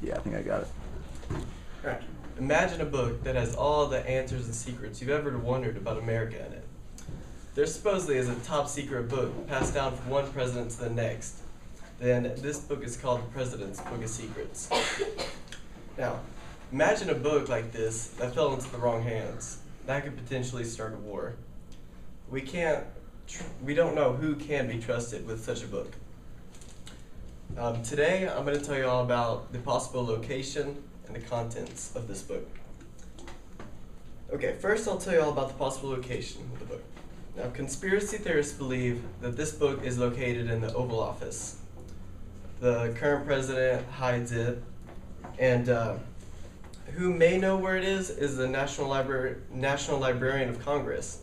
Yeah, I think I got it. Alright. Imagine a book that has all the answers and secrets you've ever wondered about America in it. There supposedly is a top secret book passed down from one president to the next. Then this book is called the President's Book of Secrets. Now, imagine a book like this that fell into the wrong hands. That could potentially start a war. We don't know who can be trusted with such a book. Today, I'm going to tell you all about the possible location and the contents of this book. Okay, first I'll tell you all about the possible location of the book. Now, conspiracy theorists believe that this book is located in the Oval Office. The current president hides it, and who may know where it is the National Librarian of Congress,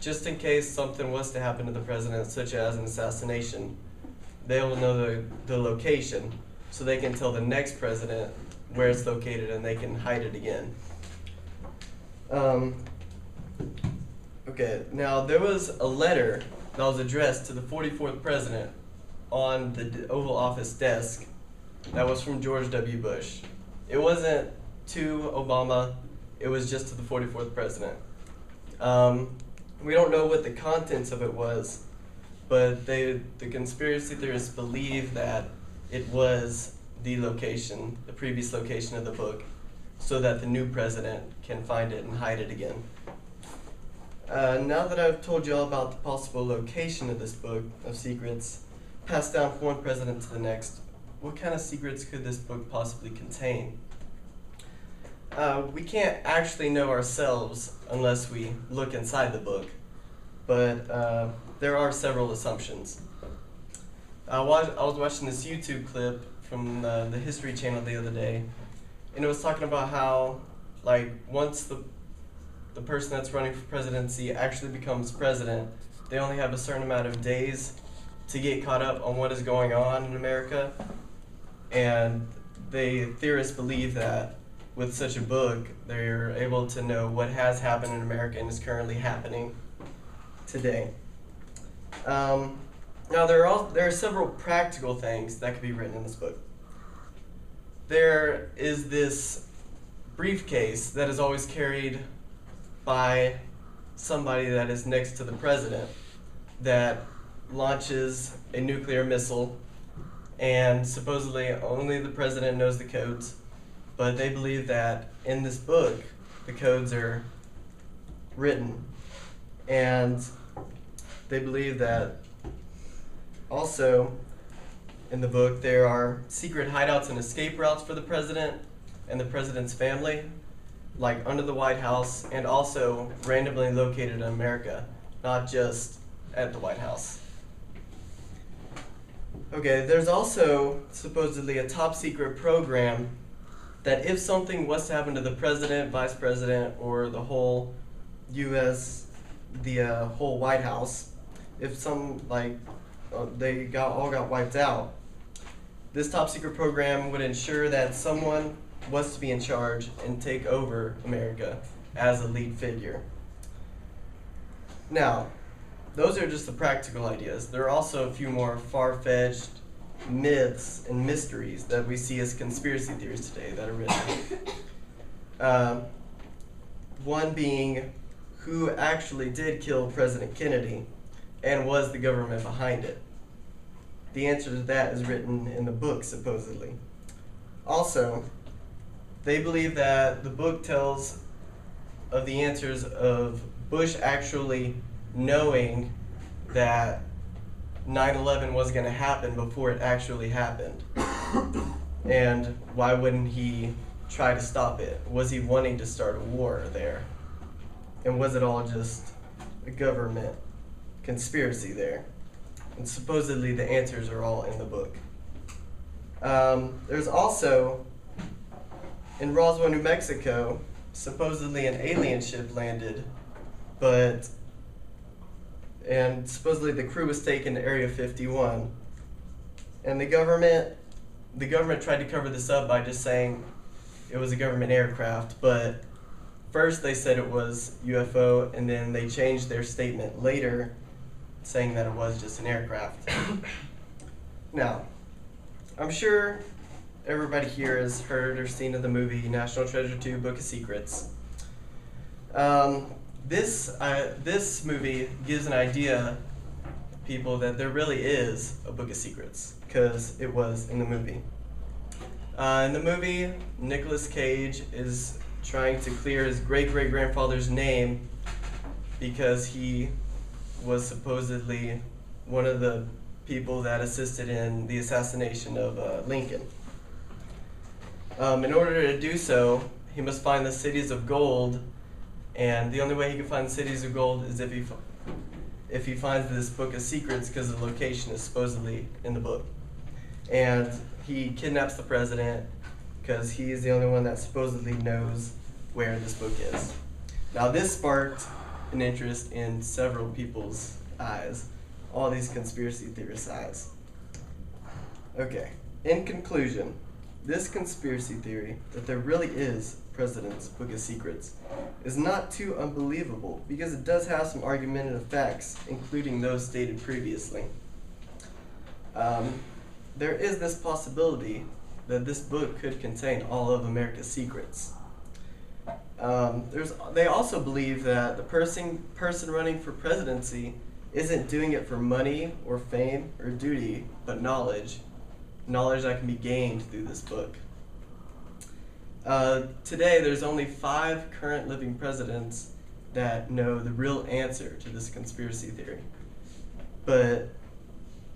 just in case something was to happen to the president, such as an assassination. They will know the location, so they can tell the next president where it's located and they can hide it again. Okay, now there was a letter that was addressed to the 44th president on the Oval Office desk that was from George W. Bush. It wasn't to Obama, it was just to the 44th president. We don't know what the contents of it was, but the conspiracy theorists believe that it was the location, the previous location of the book, so that the new president can find it and hide it again. Now that I've told you all about the possible location of this book of secrets, passed down from one president to the next, what kind of secrets could this book possibly contain? We can't actually know ourselves unless we look inside the book, but there are several assumptions. I was watching this YouTube clip from the History Channel the other day, and it was talking about how, like, once the person that's running for presidency actually becomes president, they only have a certain amount of days to get caught up on what is going on in America, and theorists believe that with such a book, they're able to know what has happened in America and is currently happening today. Now there are several practical things that could be written in this book. There is this briefcase that is always carried by somebody that is next to the president that launches a nuclear missile, and supposedly only the president knows the codes, but they believe that in this book the codes are written, and they believe that also in the book there are secret hideouts and escape routes for the president and the president's family, like under the White House, and also randomly located in America, not just at the White House. Okay, there's also supposedly a top secret program that if something was to happen to the president, vice president, or the whole U.S., the whole White House, if they all got wiped out, this top secret program would ensure that someone was to be in charge and take over America as a lead figure. Now, those are just the practical ideas. There are also a few more far-fetched myths and mysteries that we see as conspiracy theories today that are written. One being who actually did kill President Kennedy and was the government behind it. The answer to that is written in the book, supposedly. Also, they believe that the book tells of the answers of Bush actually knowing that 9/11 was going to happen before it actually happened. And why wouldn't he try to stop it? Was he wanting to start a war there? And was it all just a government conspiracy there? And supposedly the answers are all in the book. There's also, in Roswell, New Mexico, supposedly an alien ship landed, and supposedly the crew was taken to Area 51. And the government tried to cover this up by just saying it was a government aircraft, but first they said it was UFO, and then they changed their statement later, saying that it was just an aircraft. Now, I'm sure everybody here has heard or seen of the movie National Treasure 2: Book of Secrets. This movie gives an idea to people that there really is a Book of Secrets, because it was in the movie. In the movie, Nicolas Cage is trying to clear his great-great-grandfather's name because he was supposedly one of the people that assisted in the assassination of Lincoln. In order to do so, he must find the cities of gold, and the only way he can find the cities of gold is if he finds this Book of Secrets, because the location is supposedly in the book. And he kidnaps the president because he is the only one that supposedly knows where this book is. Now, this sparked an interest in several people's eyes, all these conspiracy theorists' eyes. Okay, in conclusion, this conspiracy theory that there really is President's Book of Secrets is not too unbelievable, because it does have some argumentative facts, including those stated previously. There is this possibility that this book could contain all of America's secrets. They also believe that the person running for presidency isn't doing it for money or fame or duty, but knowledge that can be gained through this book. Today, there's only 5 current living presidents that know the real answer to this conspiracy theory. But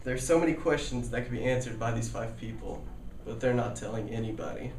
there's so many questions that can be answered by these 5 people, but they're not telling anybody.